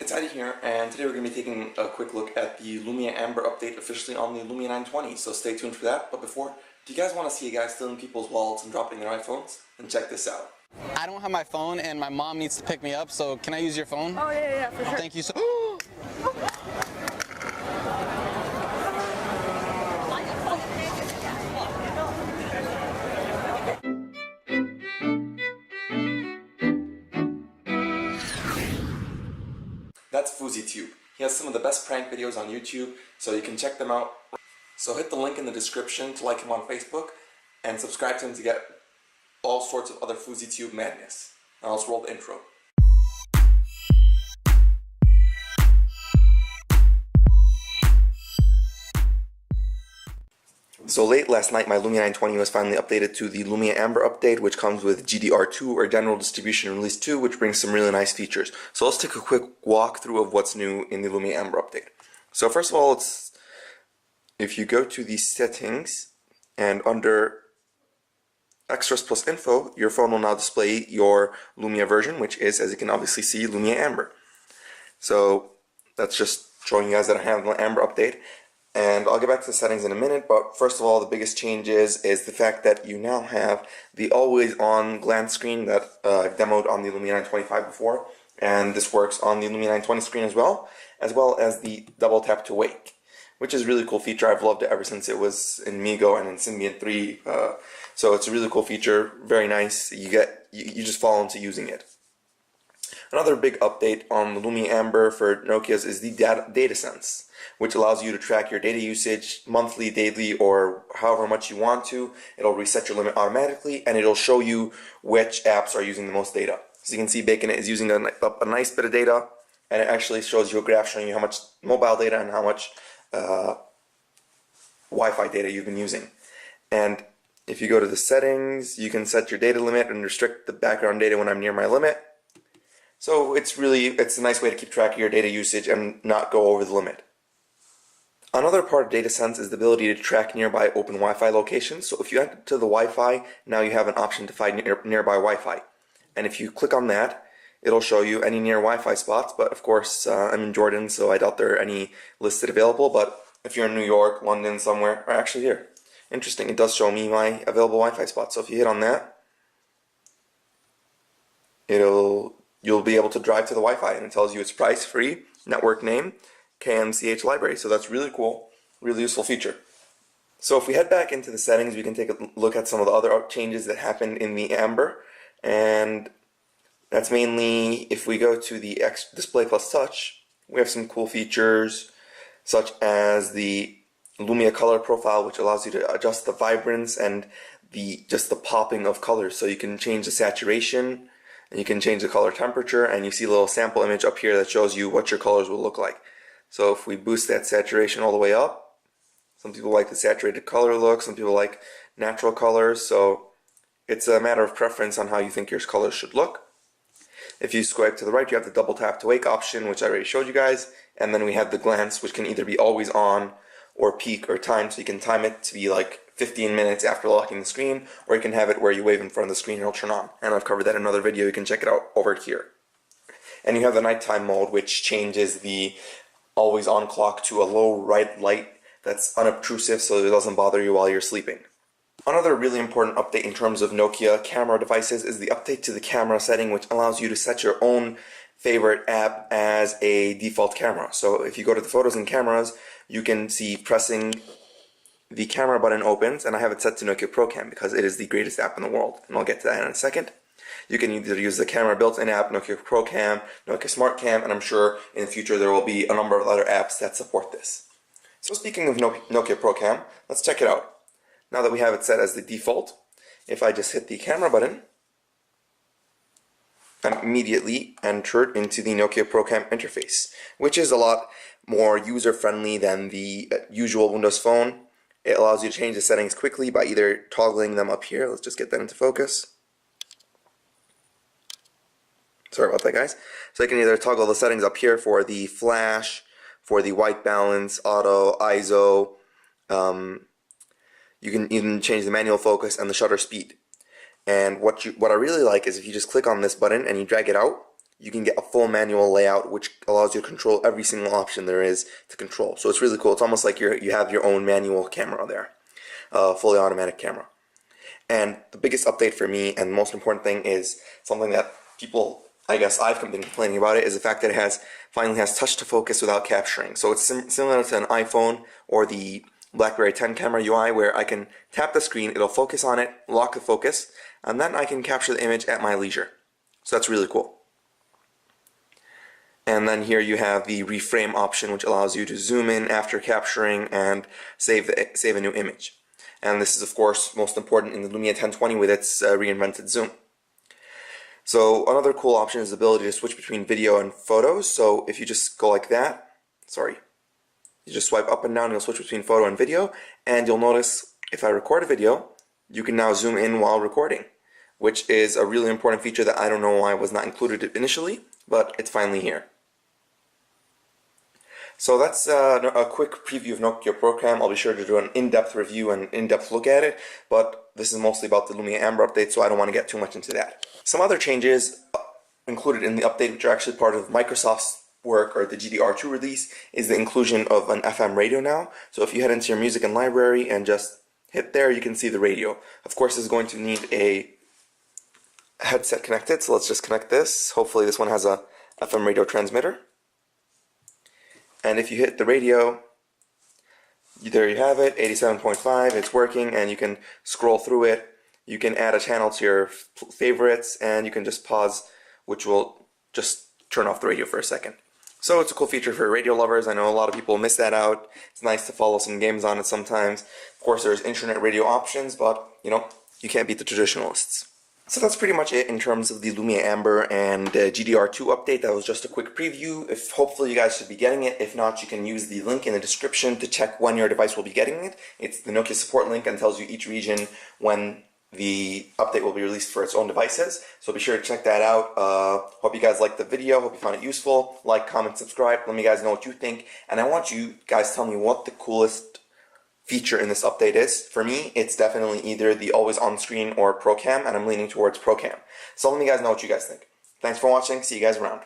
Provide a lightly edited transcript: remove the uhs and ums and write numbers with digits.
It's Eddie here, and today we're going to be taking a quick look at the Lumia Amber update officially on the Lumia 920, so stay tuned for that. But before, do you guys want to see a guy stealing people's wallets and dropping their iPhones? Then check this out. I don't have my phone and my mom needs to pick me up, so can I use your phone? Oh, yeah, for sure. Thank you so That's FuzzyTube. He has some of the best prank videos on YouTube, so you can check them out. So hit the link in the description to like him on Facebook, and subscribe to him to get all sorts of other FuzzyTube madness. Now let's roll the intro. So late last night, my Lumia 920 was finally updated to the Lumia Amber update, which comes with GDR2 or General Distribution Release 2, which brings some really nice features. So let's take a quick walkthrough of what's new in the Lumia Amber update. So first of all, if you go to the settings and under Extras plus Info, your phone will now display your Lumia version, which is, as you can obviously see, Lumia Amber. So that's just showing you guys that I have the Amber update. And I'll get back to the settings in a minute, but first of all, the biggest change is the fact that you now have the always-on glance screen that demoed on the Lumia 925 before, and this works on the Lumia 920 screen as well as the double tap to wake, which is a really cool feature. I've loved it ever since it was in MeeGo and in Symbian 3, so it's a really cool feature, very nice. You just fall into using it. Another big update on the Lumia Amber for Nokia's is the data sense, which allows you to track your data usage monthly, daily, or however much you want to. It'll reset your limit automatically, and it'll show you which apps are using the most data. So you can see Bacon is using a nice bit of data, and it actually shows you a graph showing you how much mobile data and how much Wi-Fi data you've been using. And if you go to the settings, you can set your data limit and restrict the background data when I'm near my limit. So it's a nice way to keep track of your data usage and not go over the limit. Another part of DataSense is the ability to track nearby open Wi-Fi locations. So if you enter to the Wi-Fi, now you have an option to find nearby Wi-Fi. And if you click on that, it'll show you any near Wi-Fi spots. But of course, I'm in Jordan, so I doubt there are any listed available. But if you're in New York, London, somewhere, or actually here. Interesting, it does show me my available Wi-Fi spots. So if you hit on that, you'll be able to drive to the Wi-Fi, and it tells you its price, free, network name, KMCH library. So that's really cool, really useful feature. So if we head back into the settings, we can take a look at some of the other changes that happened in the Amber, and that's mainly if we go to the Display Plus Touch, we have some cool features such as the Lumia color profile, which allows you to adjust the vibrance and just the popping of colors. So you can change the saturation, and you can change the color temperature, and you see a little sample image up here that shows you what your colors will look like. So if we boost that saturation all the way up, some people like the saturated color look, some people like natural colors, so it's a matter of preference on how you think your colors should look. If you swipe to the right, you have the double tap to wake option, which I already showed you guys, and then we have the glance, which can either be always on or peak or time, so you can time it to be like 15 minutes after locking the screen, or you can have it where you wave in front of the screen and it'll turn on. And I've covered that in another video, you can check it out over here. And you have the nighttime mode, which changes the always on clock to a low red light that's unobtrusive so it doesn't bother you while you're sleeping. Another really important update in terms of Nokia camera devices is the update to the camera setting, which allows you to set your own favorite app as a default camera. So if you go to the photos and cameras, you can see pressing the camera button opens, and I have it set to Nokia ProCam because it is the greatest app in the world, and I'll get to that in a second. You can either use the camera built-in app, Nokia ProCam, Nokia SmartCam, and I'm sure in the future there will be a number of other apps that support this. So speaking of Nokia ProCam, let's check it out. Now that we have it set as the default, if I just hit the camera button, I'm immediately entered into the Nokia ProCam interface, which is a lot more user-friendly than the usual Windows Phone. It allows you to change the settings quickly by either toggling them up here. Let's just get that into focus. Sorry about that, guys. So you can either toggle the settings up here for the flash, for the white balance, auto, ISO. You can even change the manual focus and the shutter speed. And what I really like is if you just click on this button and you drag it out, you can get a full manual layout, which allows you to control every single option there is to control. So it's really cool. It's almost like you have your own manual camera there, fully automatic camera. And the biggest update for me and the most important thing is something that people, I guess I've been complaining about it, is the fact that it finally has touch to focus without capturing. So it's similar to an iPhone or the BlackBerry 10 camera UI, where I can tap the screen, it'll focus on it, lock the focus, and then I can capture the image at my leisure. So that's really cool. And then here you have the reframe option, which allows you to zoom in after capturing and save a new image. And this is, of course, most important in the Lumia 1020 with its reinvented zoom. So another cool option is the ability to switch between video and photos. So if you just go like that, you just swipe up and down, you'll switch between photo and video, and you'll notice if I record a video, you can now zoom in while recording, which is a really important feature that I don't know why was not included initially, but it's finally here. So that's a quick preview of Nokia Program. I'll be sure to do an in-depth review and in-depth look at it, but this is mostly about the Lumia Amber update, so I don't want to get too much into that. Some other changes included in the update, which are actually part of Microsoft's work, or the GDR2 release, is the inclusion of an FM radio now. So if you head into your music and library and just hit there, you can see the radio. Of course, it's going to need a headset connected, so let's just connect this. Hopefully this one has a FM radio transmitter. And if you hit the radio, there you have it, 87.5, it's working, and you can scroll through it. You can add a channel to your favorites, and you can just pause, which will just turn off the radio for a second. So it's a cool feature for radio lovers. I know a lot of people miss that out. It's nice to follow some games on it sometimes. Of course, there's internet radio options, but, you can't beat the traditionalists. So that's pretty much it in terms of the Lumia Amber and GDR2 update. That was just a quick preview. Hopefully you guys should be getting it. If not, you can use the link in the description to check when your device will be getting it. It's the Nokia support link and tells you each region when the update will be released for its own devices. So be sure to check that out. Hope you guys liked the video. Hope you found it useful. Like, comment, subscribe. Let me guys know what you think. And I want you guys to tell me what the coolest feature in this update is. For me, it's definitely either the always on screen or ProCam, and I'm leaning towards ProCam. So let me guys know what you guys think. Thanks for watching. See you guys around.